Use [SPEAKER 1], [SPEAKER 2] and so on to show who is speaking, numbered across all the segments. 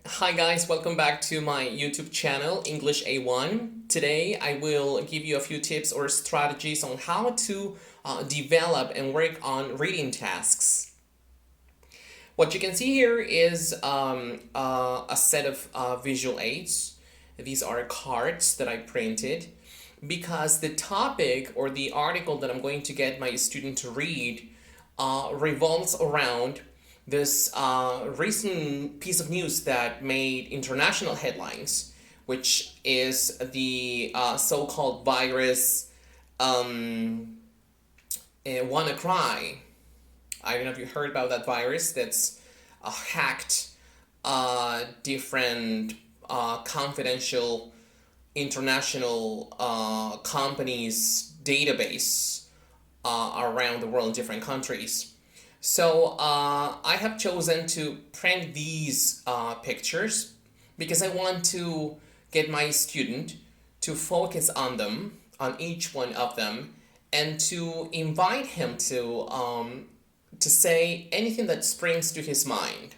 [SPEAKER 1] Hi guys, welcome back to my YouTube channel, English A1. Today I will give you a few tips or strategies on how to develop and work on reading tasks. What you can see here is a set of visual aids. These are cards that I printed because the topic or the article that I'm going to get my student to read revolves around this recent piece of news that made international headlines, which is the so-called virus WannaCry. I don't know if you heard about that virus that's hacked different confidential international companies' database around the world in different countries. So I have chosen to print these pictures because I want to get my student to focus on them, on each one of them, and to invite him to say anything that springs to his mind.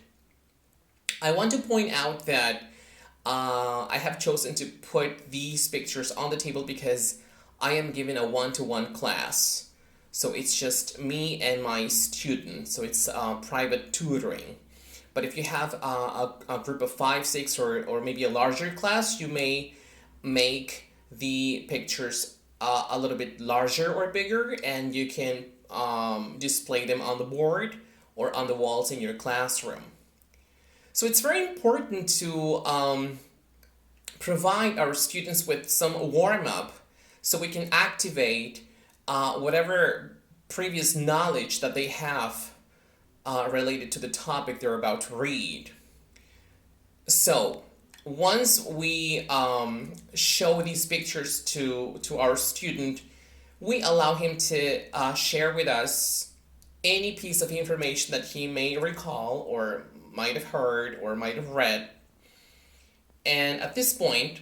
[SPEAKER 1] I want to point out that I have chosen to put these pictures on the table because I am giving a one-to-one class. So it's just me and my student. So it's private tutoring. But if you have a group of 5, 6, or maybe a larger class, you may make the pictures a little bit larger or bigger, and you can display them on the board or on the walls in your classroom. So it's very important to provide our students with some warm-up so we can activate whatever previous knowledge that they have related to the topic they're about to read. So once we show these pictures to our student, we allow him to share with us any piece of information that he may recall or might have heard or might have read. And at this point,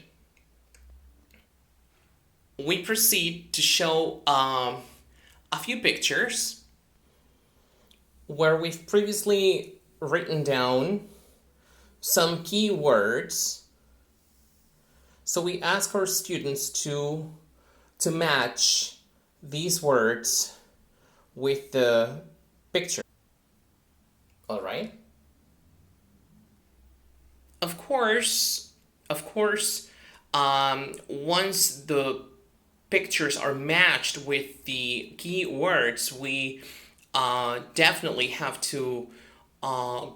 [SPEAKER 1] we proceed to show a few pictures where we've previously written down some keywords. So we ask our students to match these words with the picture. All right. Of course, once the pictures are matched with the keywords, we definitely have to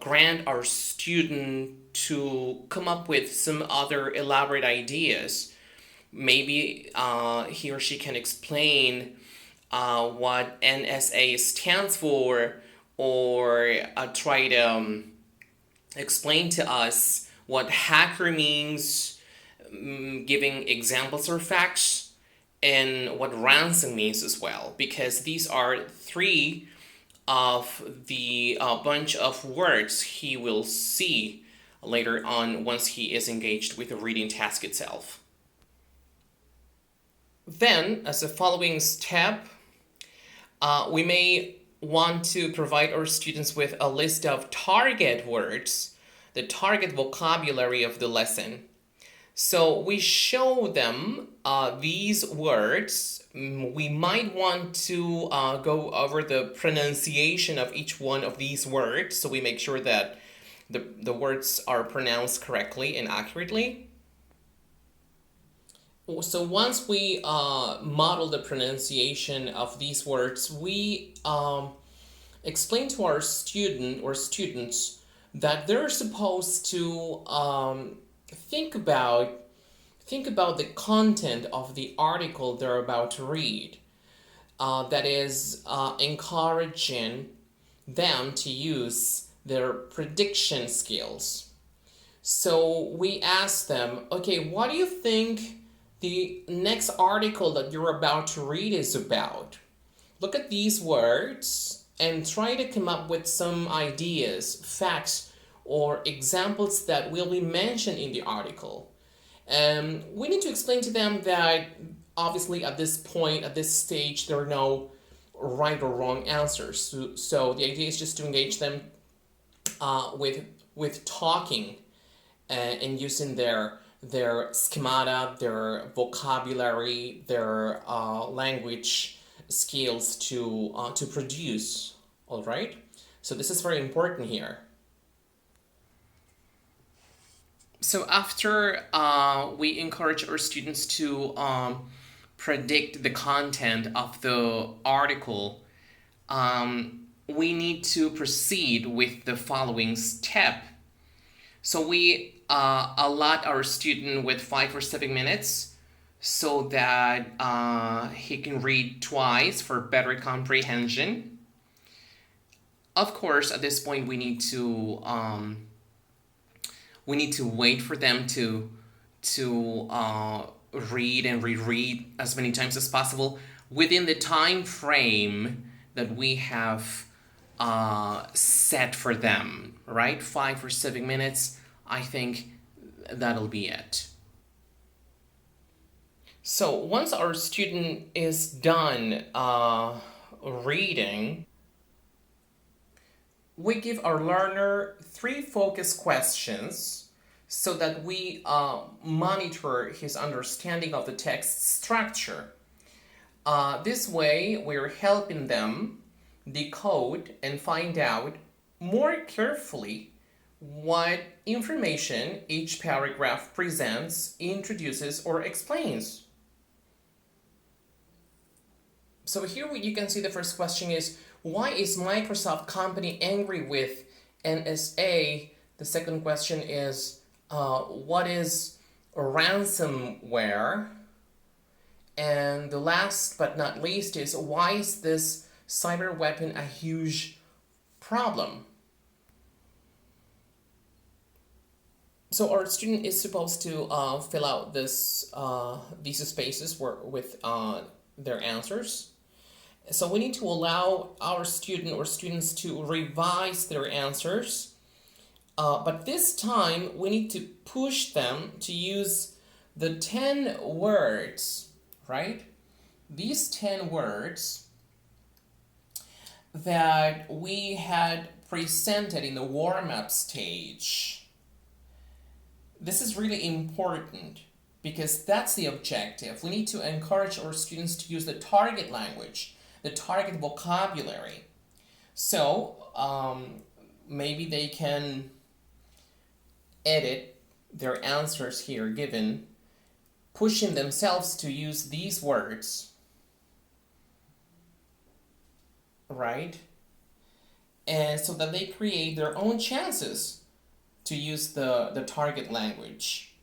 [SPEAKER 1] grant our student to come up with some other elaborate ideas. Maybe he or she can explain what NSA stands for, or try to explain to us what hacker means, giving examples or facts, and what ransom means as well, because these are 3 of the bunch of words he will see later on once he is engaged with the reading task itself. Then, as a following step, we may want to provide our students with a list of target words, the target vocabulary of the lesson. So we show them these words. We might want to go over the pronunciation of each one of these words, so we make sure that the words are pronounced correctly and accurately. So once we model the pronunciation of these words, we explain to our student or students that they're supposed to think about the content of the article they're about to read. That is encouraging them to use their prediction skills. So we ask them, okay, what do you think the next article that you're about to read is about? Look at these words and try to come up with some ideas, facts, or examples that will be mentioned in the article. We need to explain to them that obviously at this point, at this stage, there are no right or wrong answers. So the idea is just to engage them with talking and using their schemata, their vocabulary, their language skills to produce. All right. So this is very important here. So after we encourage our students to predict the content of the article, we need to proceed with the following step. So we allot our student with 5 or 7 minutes so that he can read twice for better comprehension. Of course, at this point, we need to wait for them to read and reread as many times as possible within the time frame that we have set for them, right? 5 or 7 minutes. I think that'll be it. So once our student is done reading, we give our learner 3 focus questions so that we monitor his understanding of the text structure. This way, we're helping them decode and find out more carefully what information each paragraph presents, introduces, or explains. So here you can see the first question is, why is Microsoft company angry with NSA? The second question is, what is ransomware? And the last but not least is, why is this cyber weapon a huge problem? So our student is supposed to fill out these spaces with their answers. So we need to allow our student or students to revise their answers. But this time we need to push them to use the 10 words, right? These 10 words that we had presented in the warm-up stage. This is really important because that's the objective. We need to encourage our students to use the target language, the target vocabulary. So maybe they can edit their answers here given, pushing themselves to use these words, right? And so that they create their own chances to use the target language.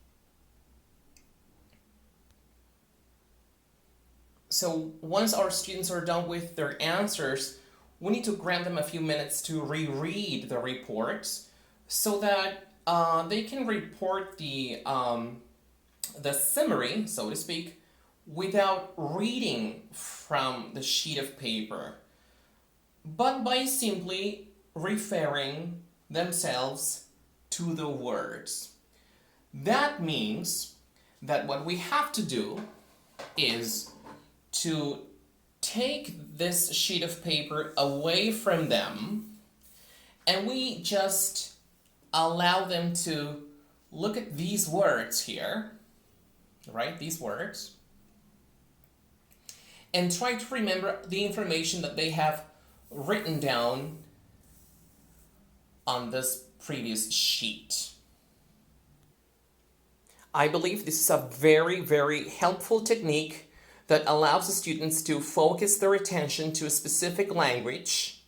[SPEAKER 1] So once our students are done with their answers, we need to grant them a few minutes to reread the reports so that they can report the summary, so to speak, without reading from the sheet of paper, but by simply referring themselves to the words. That means that what we have to do is to take this sheet of paper away from them, and we just allow them to look at these words here, right? These words, and try to remember the information that they have written down on this previous sheet. I believe this is a very, very helpful technique that allows the students to focus their attention to a specific language,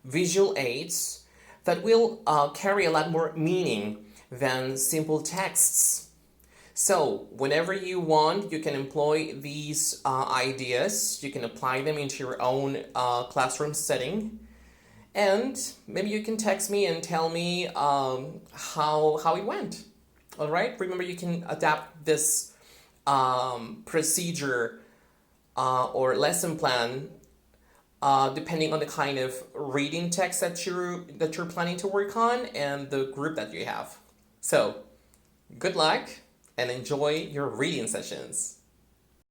[SPEAKER 1] visual aids that will carry a lot more meaning than simple texts. So whenever you want, you can employ these ideas. You can apply them into your own classroom setting. And maybe you can text me and tell me how it went. All right? Remember, you can adapt this procedure or lesson plan depending on the kind of reading text that you're planning to work on and the group that you have. So, good luck and enjoy your reading sessions.